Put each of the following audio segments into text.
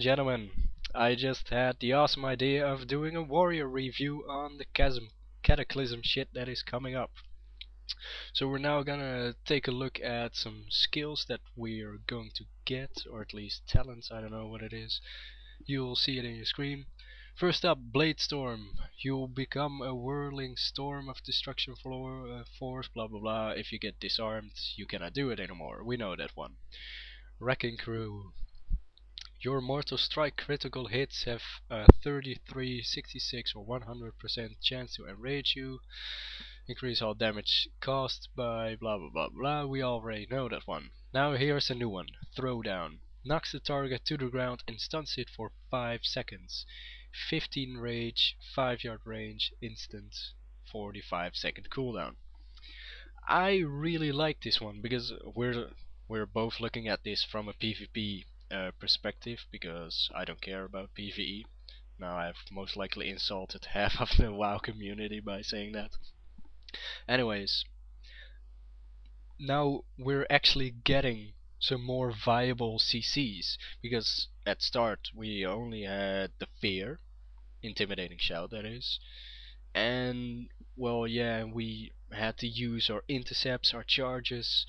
gentlemen, I just had the awesome idea of doing a warrior review on the Cataclysm shit that is coming up. So we're now gonna take a look at some skills that we're going to get, or at least talents, I don't know what it is. You'll see it in your screen. First up, Blade Storm. You'll become a whirling storm of destruction force, blah blah blah. If you get disarmed, you cannot do it anymore. We know that one. Wrecking Crew. Your Mortal Strike critical hits have a 33, 66 or 100% chance to enrage you. Increase all damage caused by blah blah blah blah. We already know that one. Now here's a new one. Throwdown. Knocks the target to the ground and stuns it for 5 seconds. 15 rage, 5-yard range, instant, 45-second cooldown. I really like this one because we're both looking at this from a PvP perspective, because I don't care about PvE. Now I've most likely insulted half of the WoW community by saying that. Anyways, now we're actually getting some more viable CCs, because at start we only had the Fear, Intimidating Shout that is, and well yeah, we had to use our intercepts, our charges,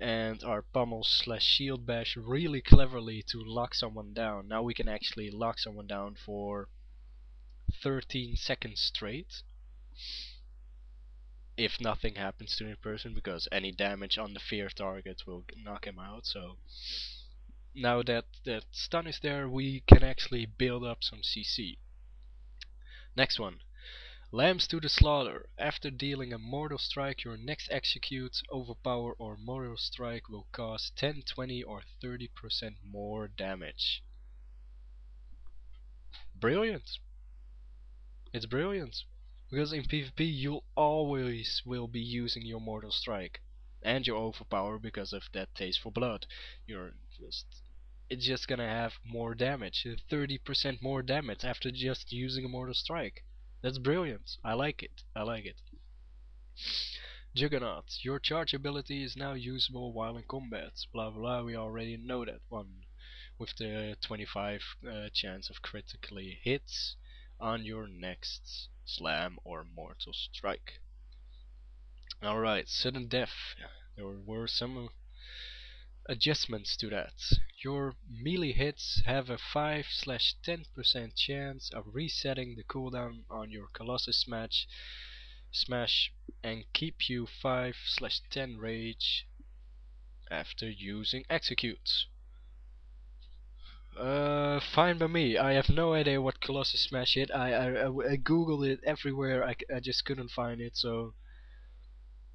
and our pummel / shield bash really cleverly to lock someone down. Now we can actually lock someone down for 13 seconds straight if nothing happens to the person, because any damage on the fear target will knock him out. So now that that stun is there, we can actually build up some CC. Next one. Lambs to the Slaughter. After dealing a Mortal Strike, your next execute, overpower or Mortal Strike will cause 10, 20 or 30% more damage. Brilliant. It's brilliant. Because in PvP you always will be using your Mortal Strike. And your overpower, because of that taste for blood. It's just gonna have more damage. 30% more damage after just using a Mortal Strike. That's brilliant. I like it. I like it. Juggernaut. Your charge ability is now usable while in combat. Blah blah. We already know that one. With the 25 chance of critically hits on your next slam or mortal strike. Alright, sudden death. There were some adjustments to that. Your melee hits have a 5/10% chance of resetting the cooldown on your Colossus smash and keep you 5/10 rage after using execute. Fine by me. I have no idea what Colossus smash is. I googled it everywhere. I just couldn't find it. So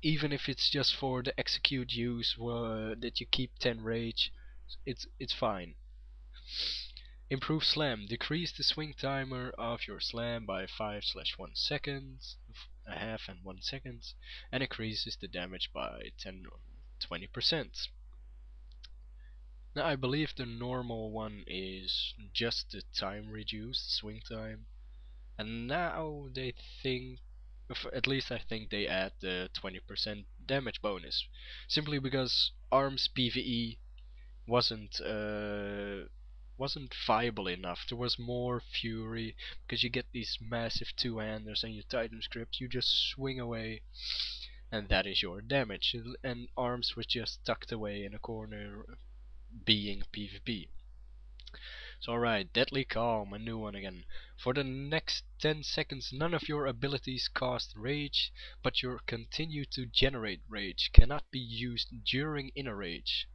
even if it's just for the execute use, that you keep 10 rage, it's fine. Improve slam. Decrease the swing timer of your slam by 5/1 seconds, a half and 1 second, and increases the damage by 10 or 20%. Now I believe the normal one is just the time reduced, swing time, and now they think, at least I think they add the 20% damage bonus, simply because ARMS PvE wasn't viable enough. There was more fury, because you get these massive two-handers and your Titan script, you just swing away and that is your damage, and ARMS was just tucked away in a corner being PvP. So alright, Deadly Calm, a new one again. For the next 10 seconds none of your abilities cast rage, but your continue to generate rage cannot be used during inner rage.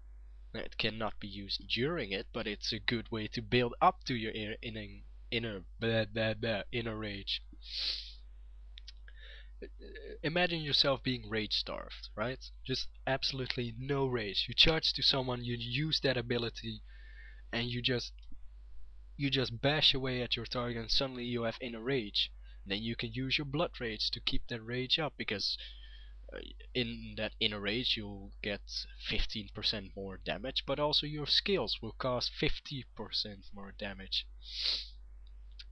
It cannot be used during it, but it's a good way to build up to your inner rage. Imagine yourself being rage starved, right? Just absolutely no rage. You charge to someone, you use that ability, and you just bash away at your target, and suddenly you have inner rage. Then you can use your blood rage to keep that rage up, because in that inner rage you'll get 15% more damage, but also your skills will cause 50% more damage.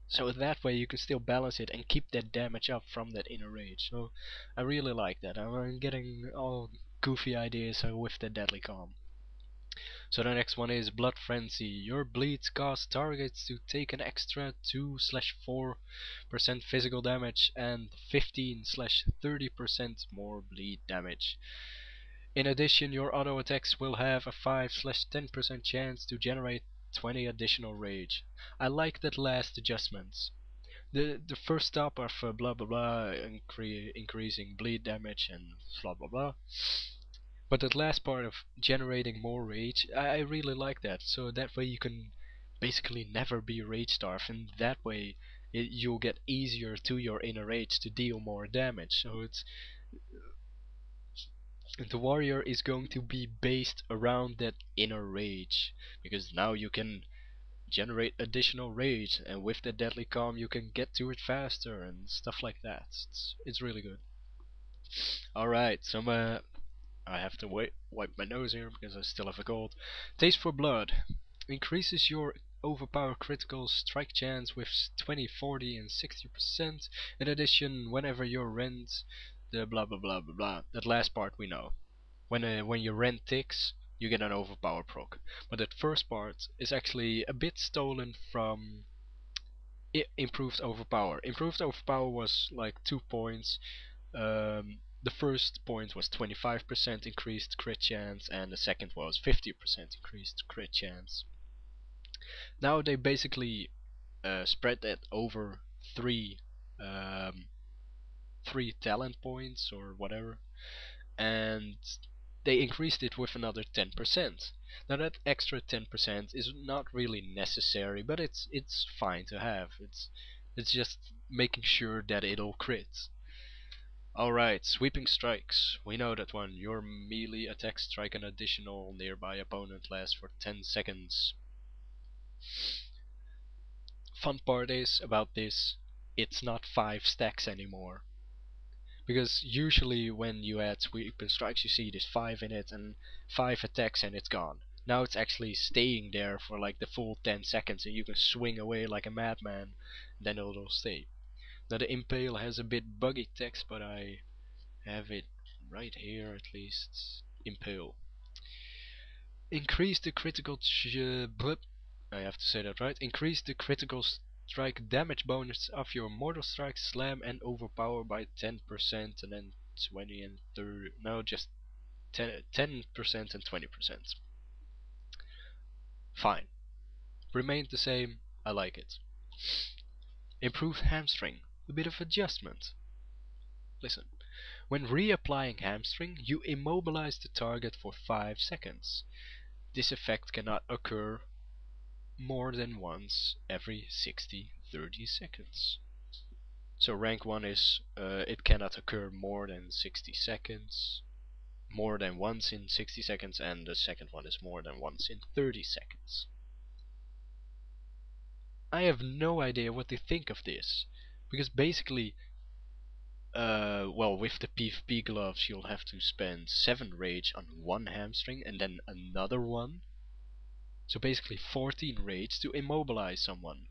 So that way you can still balance it and keep that damage up from that inner rage. So I really like that. I'm getting all goofy ideas with the Deadly Calm. So the next one is Blood Frenzy. Your bleeds cause targets to take an extra 2/4% physical damage and 15/30% more bleed damage. In addition, your auto attacks will have a 5/10% chance to generate 20 additional rage. I like that last adjustment. The first stop of blah blah blah increasing bleed damage and blah blah blah. But that last part of generating more rage, I really like that. So that way you can basically never be rage starved, and that way you'll get easier to your inner rage to deal more damage. So it's the warrior is going to be based around that inner rage, because now you can generate additional rage, and with the deadly calm you can get to it faster and stuff like that. It's really good. Alright, so I have to wipe my nose here because I still have a cold. Taste for Blood increases your overpower critical strike chance with 20, 40 and 60%. In addition, whenever your rend, the blah blah blah blah blah, that last part we know. When your rend ticks, you get an overpower proc. But that first part is actually a bit stolen from improved overpower. Improved overpower was like 2 points. The first point was 25% increased crit chance, and the second was 50% increased crit chance. Now they basically spread that over three talent points or whatever, and they increased it with another 10%. Now that extra 10% is not really necessary, but it's fine to have. It's just making sure that it'll crit. Alright, Sweeping Strikes. We know that one. Your melee attacks strike an additional nearby opponent lasts for 10 seconds. Fun part is about this, it's not 5 stacks anymore. Because usually when you add Sweeping Strikes you see there's 5 in it and 5 attacks and it's gone. Now it's actually staying there for like the full 10 seconds and you can swing away like a madman, then it'll stay. Now the Impale has a bit buggy text, but I have it right here at least. Impale. Increase the critical I have to say that right. Increase the critical strike damage bonus of your mortal strike, slam and overpower by 10% and then 20 and 30. No, just 10% and 20%. Fine. Remained the same. I like it. Improved hamstring. A bit of adjustment. Listen. When reapplying hamstring, you immobilize the target for 5 seconds. This effect cannot occur more than once every 30 seconds. So rank 1 is it cannot occur more than 60 seconds, more than once in 60 seconds, and the second one is more than once in 30 seconds. I have no idea what to think of this, because basically well, with the PvP gloves you'll have to spend 7 rage on one hamstring and then another one. So basically 14 rage to immobilize someone.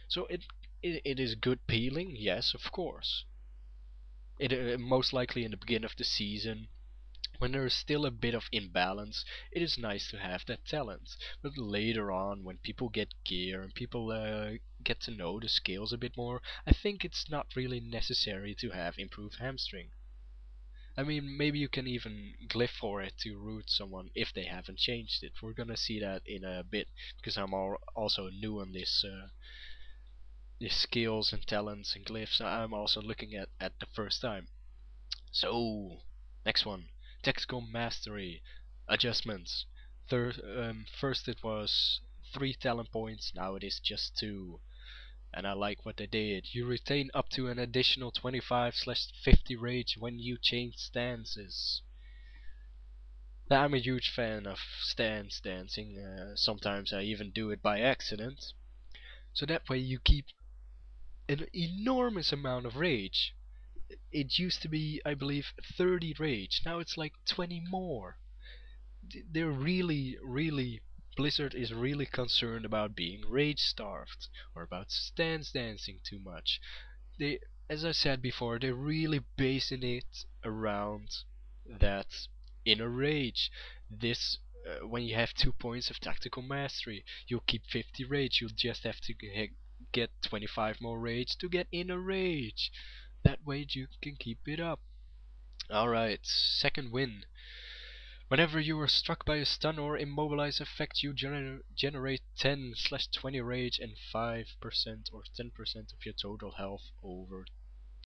So it is good peeling, yes, of course. It most likely in the beginning of the season, when there is still a bit of imbalance, it is nice to have that talent. But later on, when people get gear and people get to know the skills a bit more, I think it's not really necessary to have improved hamstring. I mean, maybe you can even glyph for it to root someone if they haven't changed it. We're gonna see that in a bit, because I'm also new on this skills and talents and glyphs. I'm also looking at the first time. So, next one. Tactical Mastery. Adjustments. First it was 3 talent points, now it is just 2. And I like what they did. You retain up to an additional 25/50 rage when you change stances. Now, I'm a huge fan of stance dancing. Sometimes I even do it by accident. So that way you keep an enormous amount of rage. It used to be, I believe, 30 rage. Now it's like 20 more. They're really, Blizzard is really concerned about being rage starved or about stance dancing too much. They, as I said before, they're really basing it around that inner rage. This when you have 2 points of tactical mastery, you'll keep 50 rage. You'll just have to get 25 more rage to get inner rage. That way you can keep it up. Alright, second win. Whenever you are struck by a stun or immobilize effect, you generate 10/20 rage and 5% or 10% of your total health over